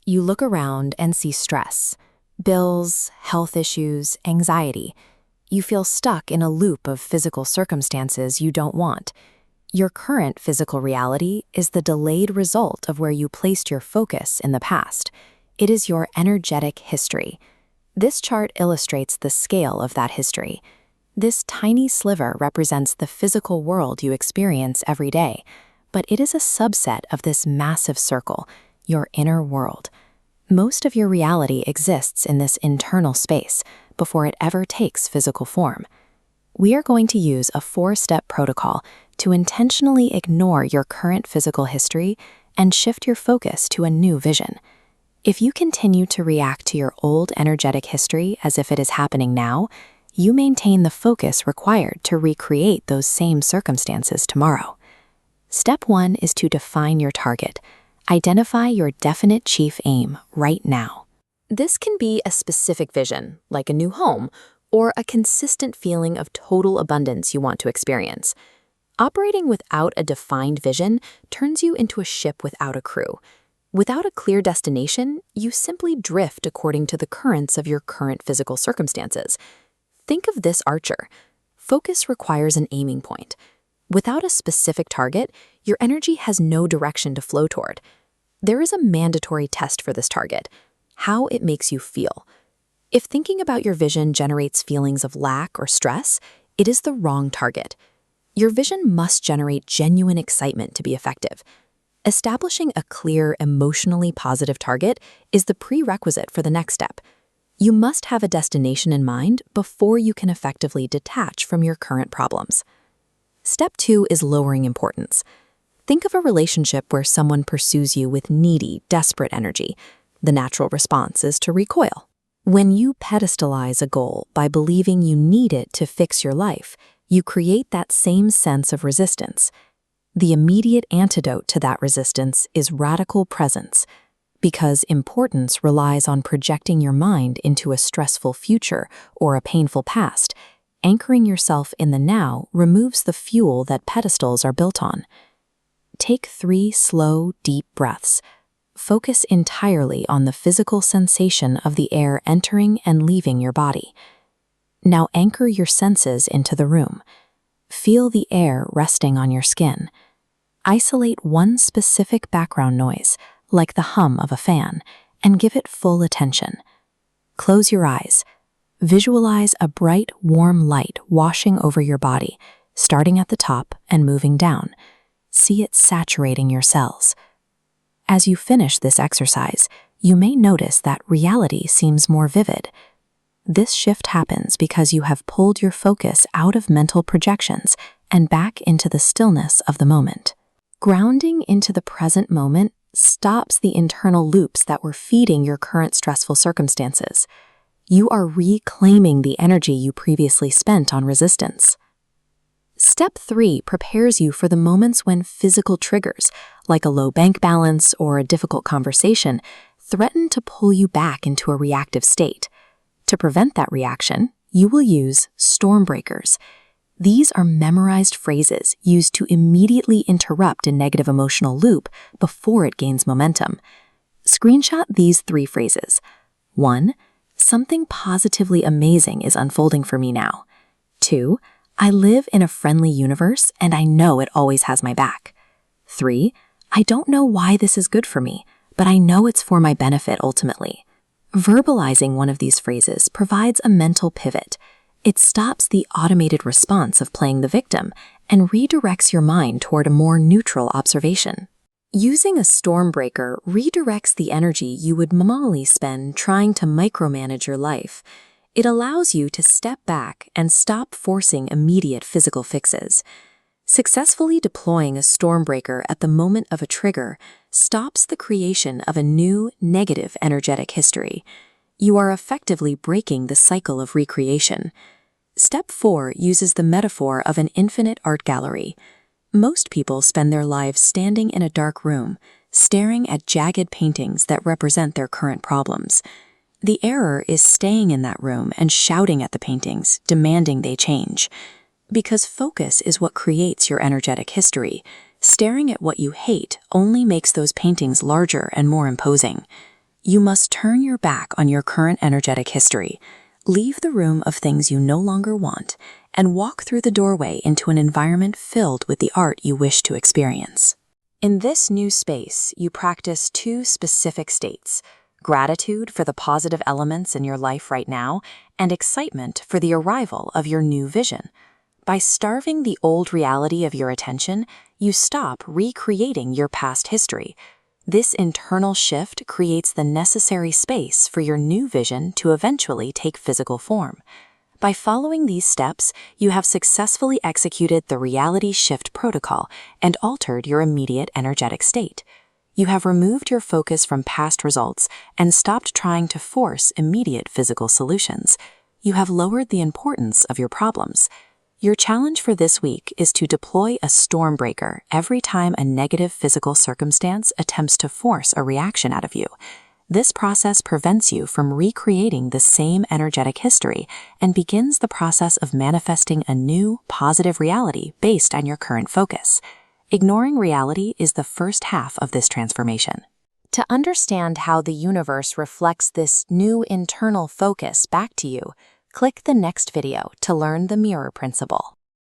You look around and see stress, bills, health issues, anxiety. You feel stuck in a loop of physical circumstances you don't want. Your current physical reality is the delayed result of where you placed your focus in the past. It is your energetic history. This chart illustrates the scale of that history. This tiny sliver represents the physical world you experience every day, but it is a subset of this massive circle, your inner world. Most of your reality exists in this internal space before it ever takes physical form. We are going to use a 4-step protocol to intentionally ignore your current physical history and shift your focus to a new vision. If you continue to react to your old energetic history as if it is happening now, you maintain the focus required to recreate those same circumstances tomorrow. Step 1 is to define your target. Identify your definite chief aim right now. This can be a specific vision, like a new home, or a consistent feeling of total abundance you want to experience. Operating without a defined vision turns you into a ship without a crew. Without a clear destination, you simply drift according to the currents of your current physical circumstances. Think of this archer. Focus requires an aiming point. Without a specific target, your energy has no direction to flow toward. There is a mandatory test for this target: how it makes you feel. If thinking about your vision generates feelings of lack or stress, it is the wrong target. Your vision must generate genuine excitement to be effective. Establishing a clear, emotionally positive target is the prerequisite for the next step. You must have a destination in mind before you can effectively detach from your current problems. Step 2 is lowering importance. Think of a relationship where someone pursues you with needy, desperate energy. The natural response is to recoil. When you pedestalize a goal by believing you need it to fix your life, you create that same sense of resistance. The immediate antidote to that resistance is radical presence. Because importance relies on projecting your mind into a stressful future or a painful past, anchoring yourself in the now removes the fuel that pedestals are built on. Take 3 slow, deep breaths. Focus entirely on the physical sensation of the air entering and leaving your body. Now anchor your senses into the room. Feel the air resting on your skin. Isolate one specific background noise, like the hum of a fan, and give it full attention. Close your eyes. Visualize a bright, warm light washing over your body, starting at the top and moving down. See it saturating your cells. As you finish this exercise, you may notice that reality seems more vivid. This shift happens because you have pulled your focus out of mental projections and back into the stillness of the moment. Grounding into the present moment stops the internal loops that were feeding your current stressful circumstances. You are reclaiming the energy you previously spent on resistance. Step 3 prepares you for the moments when physical triggers, like a low bank balance or a difficult conversation, threaten to pull you back into a reactive state. To prevent that reaction, you will use storm breakers. These are memorized phrases used to immediately interrupt a negative emotional loop before it gains momentum. Screenshot these 3 phrases. 1. Something positively amazing is unfolding for me now. 2. I live in a friendly universe and I know it always has my back. 3. I don't know why this is good for me, but I know it's for my benefit ultimately. Verbalizing one of these phrases provides a mental pivot. It stops the automated response of playing the victim and redirects your mind toward a more neutral observation. Using a storm breaker redirects the energy you would normally spend trying to micromanage your life. It allows you to step back and stop forcing immediate physical fixes. Successfully deploying a storm breaker at the moment of a trigger stops the creation of a new, negative energetic history. You are effectively breaking the cycle of recreation. Step 4 uses the metaphor of an infinite art gallery. Most people spend their lives standing in a dark room, staring at jagged paintings that represent their current problems. The error is staying in that room and shouting at the paintings, demanding they change. Because focus is what creates your energetic history, staring at what you hate only makes those paintings larger and more imposing. You must turn your back on your current energetic history, leave the room of things you no longer want, and walk through the doorway into an environment filled with the art you wish to experience. In this new space, you practice two specific states: gratitude for the positive elements in your life right now, and excitement for the arrival of your new vision. By starving the old reality of your attention, you stop recreating your past history. This internal shift creates the necessary space for your new vision to eventually take physical form. By following these steps, you have successfully executed the reality shift protocol and altered your immediate energetic state. You have removed your focus from past results and stopped trying to force immediate physical solutions. You have lowered the importance of your problems. Your challenge for this week is to deploy a storm breaker every time a negative physical circumstance attempts to force a reaction out of you. This process prevents you from recreating the same energetic history and begins the process of manifesting a new, positive reality based on your current focus. Ignoring reality is the first half of this transformation. To understand how the universe reflects this new internal focus back to you, click the next video to learn the mirror principle.